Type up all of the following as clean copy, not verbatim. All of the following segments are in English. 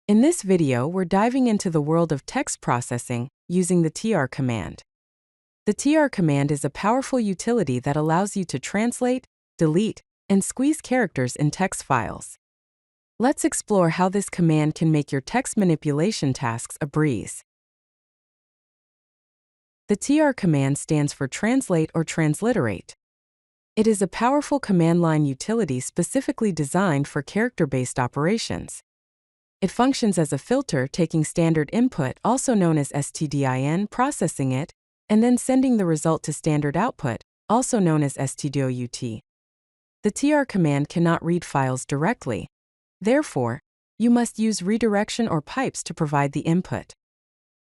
In this video, we're diving into the world of text processing using the tr command. The tr command is a powerful utility that allows you to translate, delete, and squeeze characters in text files. Let's explore how this command can make your text manipulation tasks a breeze. The tr command stands for translate or transliterate. It is a powerful command line utility specifically designed for character-based operations. It functions as a filter, taking standard input, also known as stdin, processing it, and then sending the result to standard output, also known as stdout. The tr command cannot read files directly. Therefore, you must use redirection or pipes to provide the input.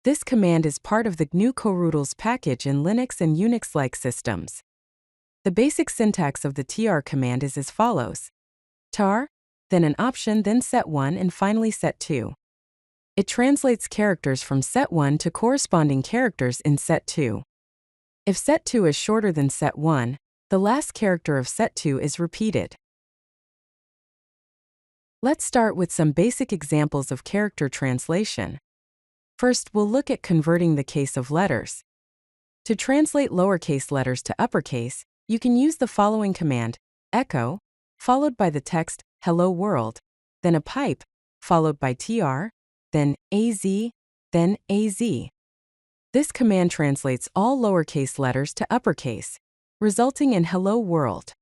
This command is part of the GNU coroutines package in Linux and Unix-like systems. The basic syntax of the tr command is as follows: tar, then an option, then set1, and finally set2. It translates characters from set1 to corresponding characters in set2. If set2 is shorter than set1, the last character of set2 is repeated. Let's start with some basic examples of character translation. First, we'll look at converting the case of letters. To translate lowercase letters to uppercase, you can use the following command: echo, followed by the text hello world, then a pipe, followed by tr, then az, then az. This command translates all lowercase letters to uppercase, resulting in hello world.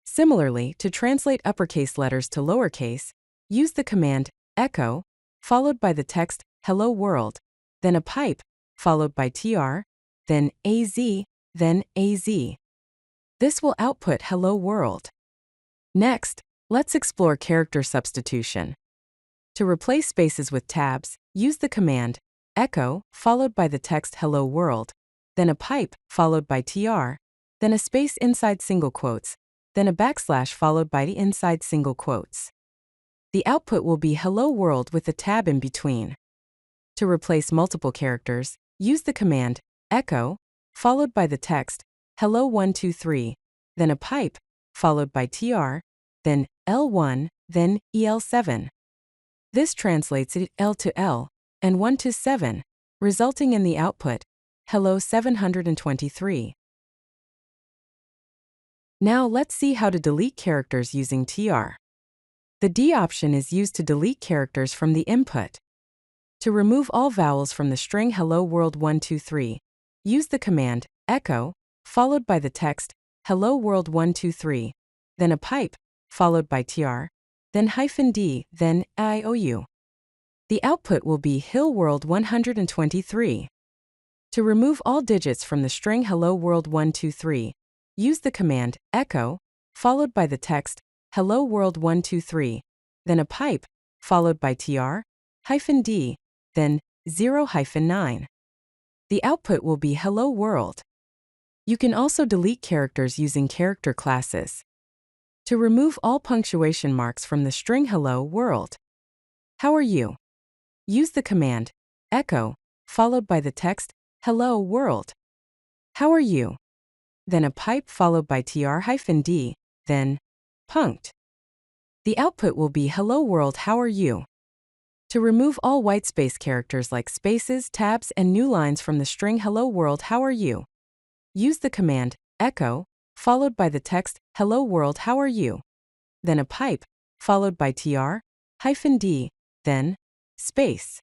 Similarly, to translate uppercase letters to lowercase, use the command echo, followed by the text hello world, then a pipe, followed by tr, then az, then az. This will output hello world. Next, let's explore character substitution. To replace spaces with tabs, use the command echo, followed by the text hello world, then a pipe, followed by tr, then a space inside single quotes, then a backslash followed by the inside single quotes. The output will be hello world with a tab in between. To replace multiple characters, use the command echo, followed by the text hello 123, then a pipe, followed by tr, then L1, then EL7. This translates it L to L and 1 to 7, resulting in the output hello 723. Now let's see how to delete characters using tr. The D option is used to delete characters from the input. To remove all vowels from the string hello world 123, use the command echo, followed by the text hello world 123, then a pipe, followed by tr, then -d, then iou. The output will be hill world 123. To remove all digits from the string hello world 123, use the command echo, followed by the text hello world 123, then a pipe, followed by tr, -d, then 0-9. The output will be hello world. You can also delete characters using character classes. To remove all punctuation marks from the string hello world. How are you? Use the command echo, followed by the text hello world. How are you? Then a pipe followed by tr-d, then punct. The output will be hello world, how are you? To remove all whitespace characters like spaces, tabs, and new lines from the string hello world, how are you? Use the command echo, followed by the text hello world, how are you? Then a pipe, followed by tr-d, then space.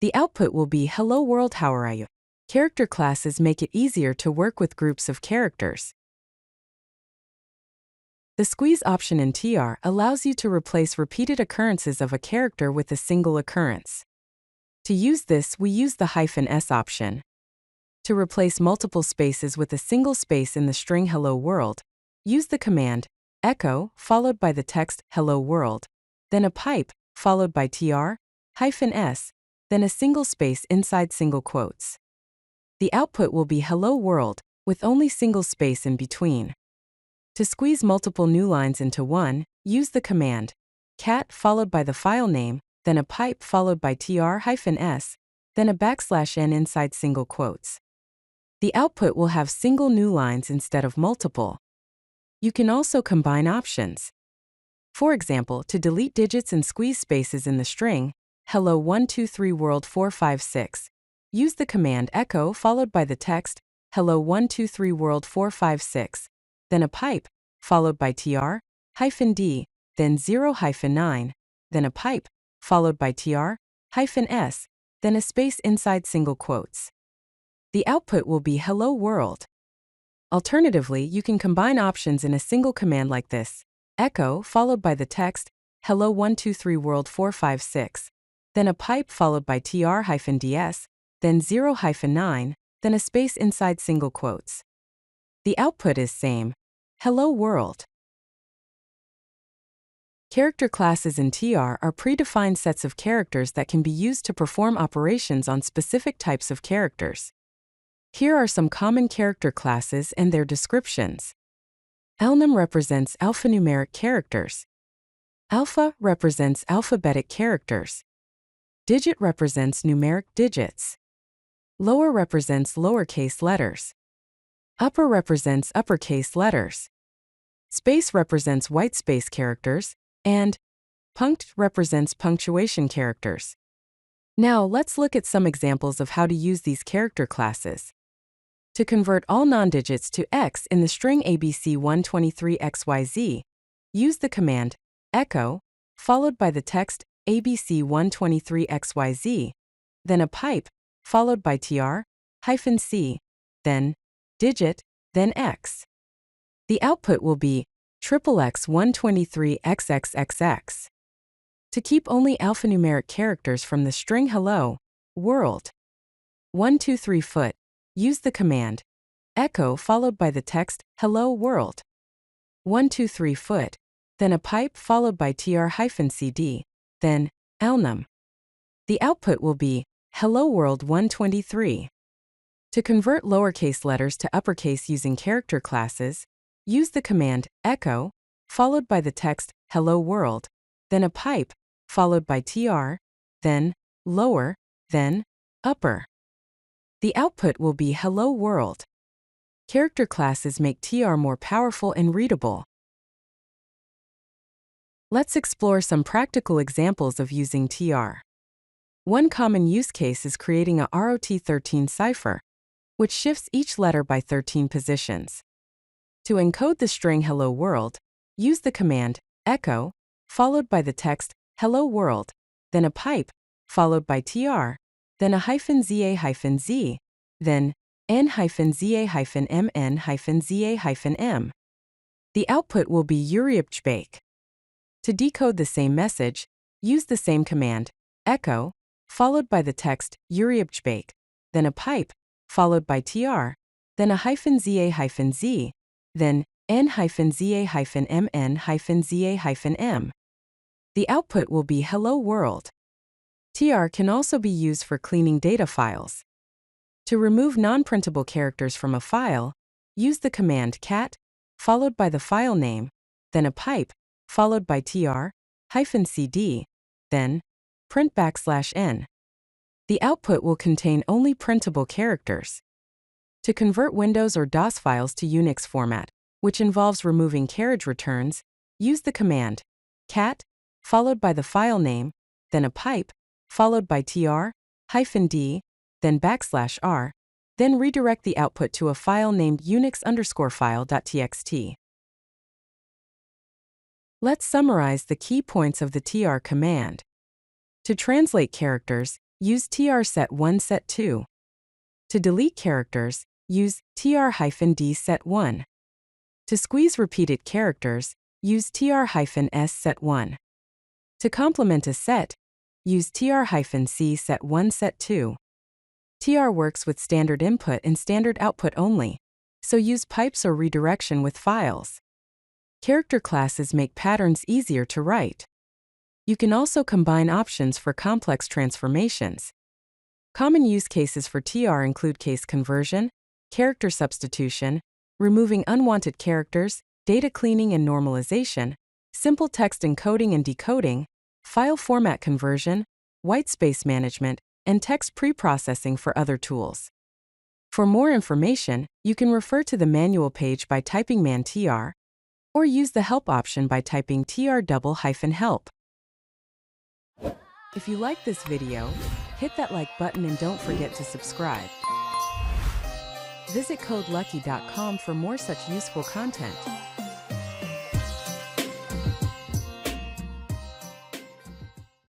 The output will be hello world, how are you? Character classes make it easier to work with groups of characters. The squeeze option in tr allows you to replace repeated occurrences of a character with a single occurrence. To use this, we use the -s option. To replace multiple spaces with a single space in the string hello world, use the command echo, followed by the text hello world, then a pipe, followed by tr-s, then a single space inside single quotes. The output will be hello world, with only single space in between. To squeeze multiple new lines into one, use the command cat, followed by the file name, then a pipe followed by tr-s, then a \n inside single quotes. The output will have single new lines instead of multiple. You can also combine options. For example, to delete digits and squeeze spaces in the string, hello 123 world 456. Use the command echo followed by the text, hello 123 world 456, then a pipe, followed by tr-d, then 0-9, then a pipe, followed by tr-s, then a space inside single quotes. The output will be hello world. Alternatively, you can combine options in a single command like this: echo followed by the text, hello 123 world 456, then a pipe followed by tr-ds, then 0-9, then a space inside single quotes. The output is same, hello world. Character classes in TR are predefined sets of characters that can be used to perform operations on specific types of characters. Here are some common character classes and their descriptions. Alnum represents alphanumeric characters. Alpha represents alphabetic characters. Digit represents numeric digits. Lower represents lowercase letters. Upper represents uppercase letters. Space represents whitespace characters, and punct represents punctuation characters. Now let's look at some examples of how to use these character classes. To convert all non-digits to X in the string ABC123XYZ, use the command echo, followed by the text ABC123XYZ, then a pipe, followed by tr-c, then digit, then X. The output will be XXX123XXXX. To keep only alphanumeric characters from the string hello world 123 foot, use the command echo followed by the text hello world 123 foot, then a pipe followed by tr-cd, then alnum. The output will be hello world 123. To convert lowercase letters to uppercase using character classes, use the command echo followed by the text hello world, then a pipe followed by tr, then lower, then upper. The output will be hello world. Character classes make TR more powerful and readable. Let's explore some practical examples of using TR. One common use case is creating a ROT13 cipher, which shifts each letter by 13 positions. To encode the string hello world, use the command echo, followed by the text hello world, then a pipe, followed by tr, then a -za-z, then n-za-mn-za-m. The output will be uriabjbake. To decode the same message, use the same command echo, followed by the text uriabjbake, then a pipe, followed by tr, then a -za-z, then n-za-mn-za-m. The output will be hello world. TR can also be used for cleaning data files. To remove non-printable characters from a file, use the command cat, followed by the file name, then a pipe, followed by tr-cd, then print\n. The output will contain only printable characters. To convert Windows or DOS files to Unix format, which involves removing carriage returns, use the command cat, followed by the file name, then a pipe, followed by tr-d, then \r, then redirect the output to a file named unix_file.txt. Let's summarize the key points of the tr command. To translate characters, use tr-set1 set2. To delete characters, use tr-d set1. To squeeze repeated characters, use tr-s set1. To complement a set, use tr-c set1 set2. TR works with standard input and standard output only, so use pipes or redirection with files. Character classes make patterns easier to write. You can also combine options for complex transformations. Common use cases for TR include case conversion, character substitution, removing unwanted characters, data cleaning and normalization, simple text encoding and decoding, file format conversion, whitespace management, and text pre-processing for other tools. For more information, you can refer to the manual page by typing man-tr, or use the help option by typing tr-help. If you like this video, hit that like button and don't forget to subscribe. Visit codelucky.com for more such useful content.